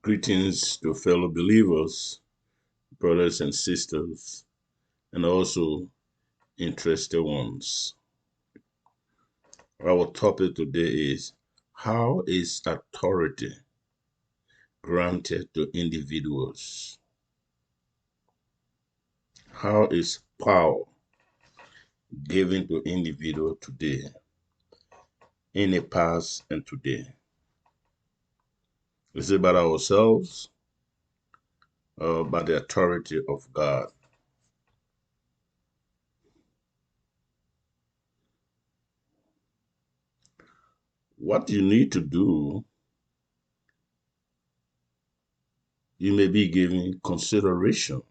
Greetings to fellow believers, brothers and sisters, and also interested ones. Our topic today is, how is authority granted to individuals? How is power given to individuals today, in the past and today? Is it about ourselves or by the authority of God? What you need to do, you may be giving consideration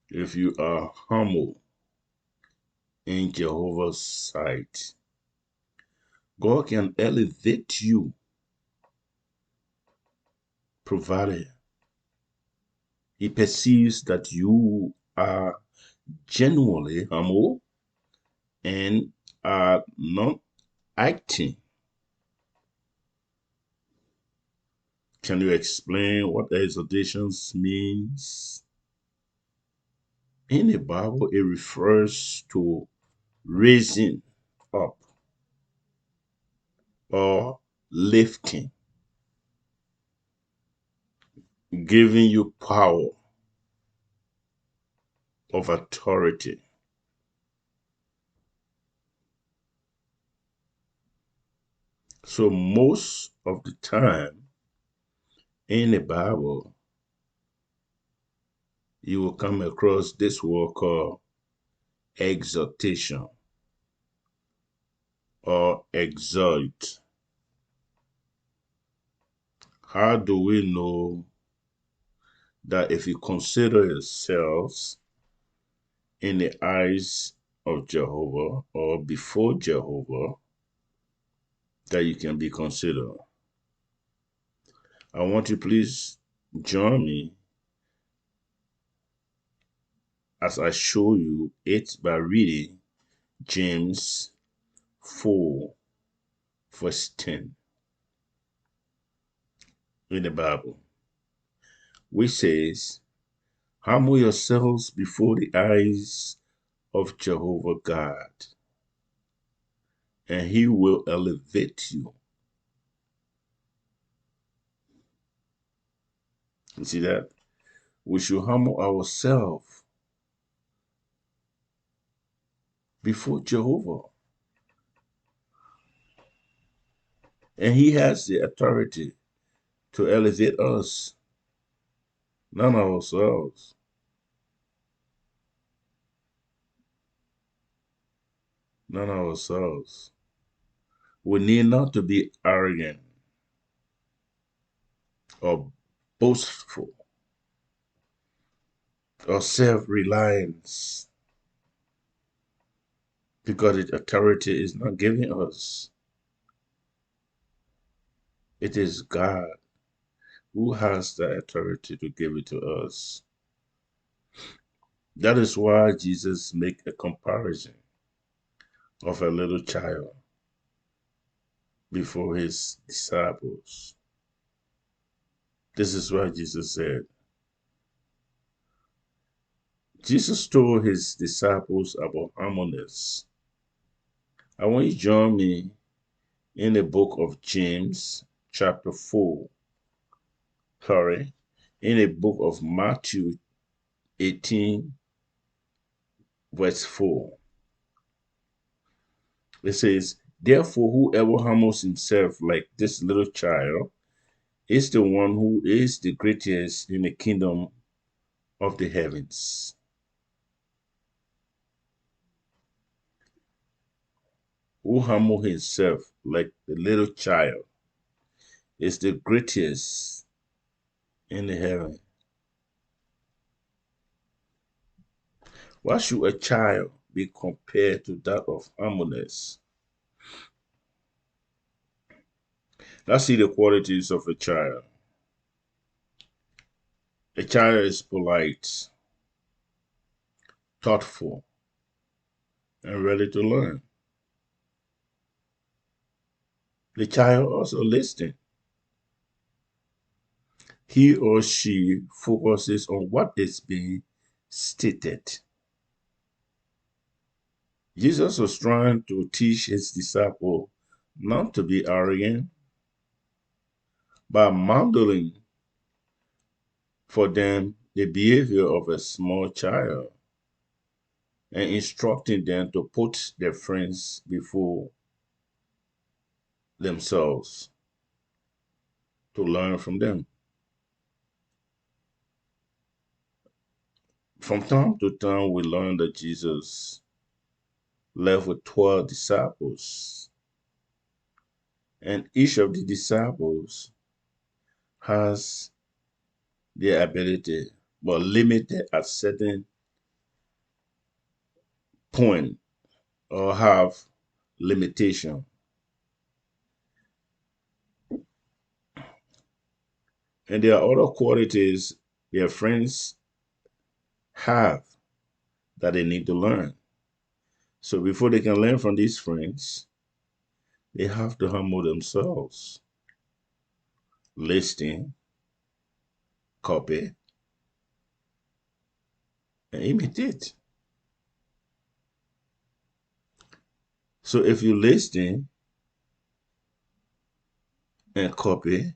if you are humble in Jehovah's sight. God can elevate you, provided He perceives that you are genuinely humble and are not acting. Can you explain what exhortations means? In the Bible, it refers to raising up or lifting, giving you power of authority. So most of the time in the Bible, you will come across this word called exhortation or exhort. How do we know that if you consider yourselves in the eyes of Jehovah or before Jehovah, that you can be considered? I want you please join me as I show you it by reading James 4, verse 10 in the Bible, which says, "Humble yourselves before the eyes of Jehovah God, and He will elevate you." You see that? We should humble ourselves before Jehovah, and He has the authority to elevate us, not ourselves. Not ourselves. We need not to be arrogant or boastful or self-reliance, because the authority is not given us. It is God who has the authority to give it to us. That is why Jesus made a comparison of a little child before his disciples. This is why Jesus said, Jesus told his disciples about humbleness. I want you to join me in the book of James, chapter 4. In the book of Matthew 18, verse 4. It says, "Therefore, whoever humbles himself like this little child is the one who is the greatest in the kingdom of the heavens." Who humble himself like the little child is the greatest in the heaven. Why should a child be compared to that of humbleness? Let's see the qualities of a child. A child is polite, thoughtful, and ready to learn. The child also listens. he or she focuses on what is being stated. Jesus was trying to teach his disciples not to be arrogant, but modeling for them the behavior of a small child and instructing them to put their friends before themselves to learn from them. From time to time, we learn that Jesus left with 12 disciples, and each of the disciples has the ability, but limited at certain point or have limitation. And there are other qualities their friends have that they need to learn. So before they can learn from these friends, they have to humble themselves, listen, copy, and imitate. So if you listen and copy,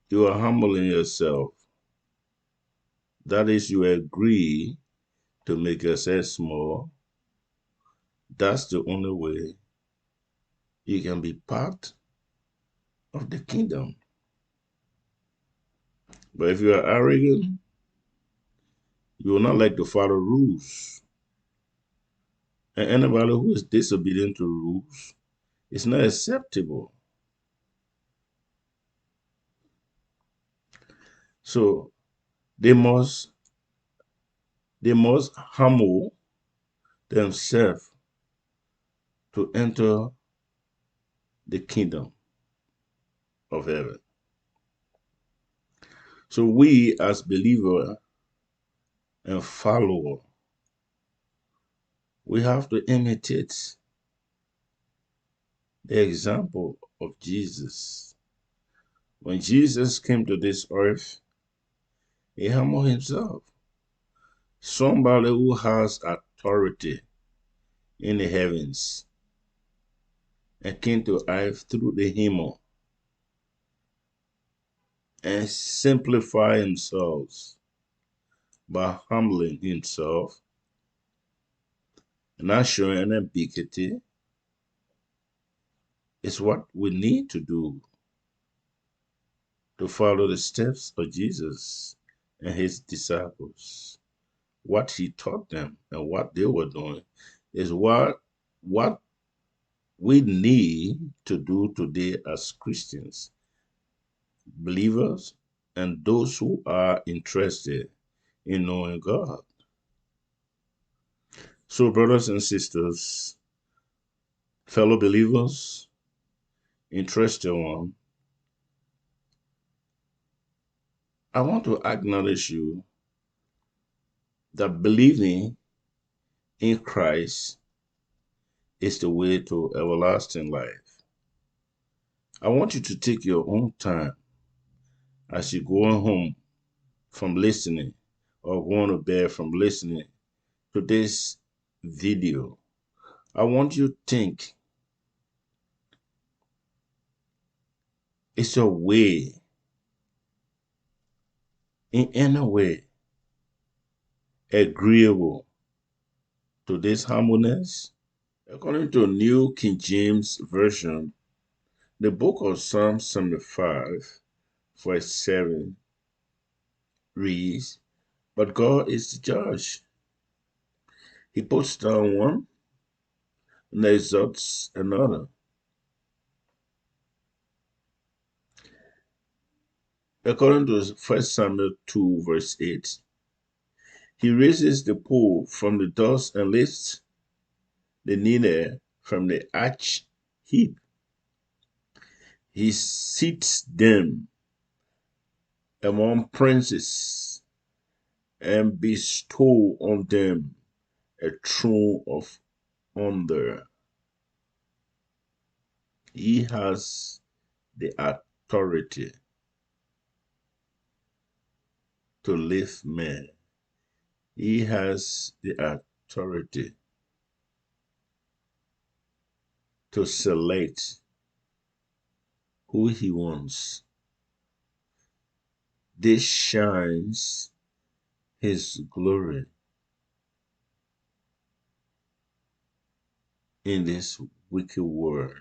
you are humbling yourself. That is, you agree to make yourself small. That's the only way you can be part of the kingdom. But if you are arrogant, you will not like to follow rules. And anybody who is disobedient to rules is not acceptable. So they must humble themselves to enter the kingdom of heaven. So we as believer and follower, we have to imitate the example of Jesus. When Jesus came to this earth, he humbled himself. Somebody who has authority in the heavens and came to earth through the human and simplify himself by humbling himself, not showing any ambiguity, is what we need to do to follow the steps of Jesus and his disciples. What he taught them and what they were doing is what we need to do today as Christians, believers, and those who are interested in knowing God. So, brothers and sisters, fellow believers, interested one, I want to acknowledge you that believing in Christ is the way to everlasting life. I want you to take your own time as you're going home from listening or going to bed from listening to this video. I want you to think, it's a way, in any way, agreeable to this humbleness. According to New King James Version, the book of Psalm 75, verse 7 reads, "But God is the judge. He puts down one and exalts another." According to 1 Samuel 2, verse 8, he raises the poor from the dust and lifts the needy from the ash heap. He seats them among princes and bestow on them a throne of honor. He has the authority to lift men. He has the authority to select who he wants. This shines his glory in this wicked world.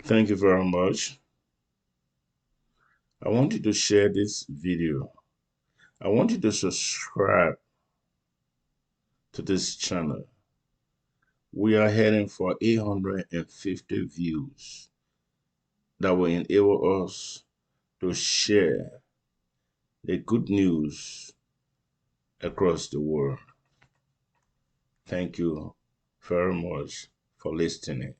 Thank you very much. I want you to share this video. I want you to subscribe to this channel. We are heading for 850 views that will enable us to share the good news across the world. Thank you very much for listening.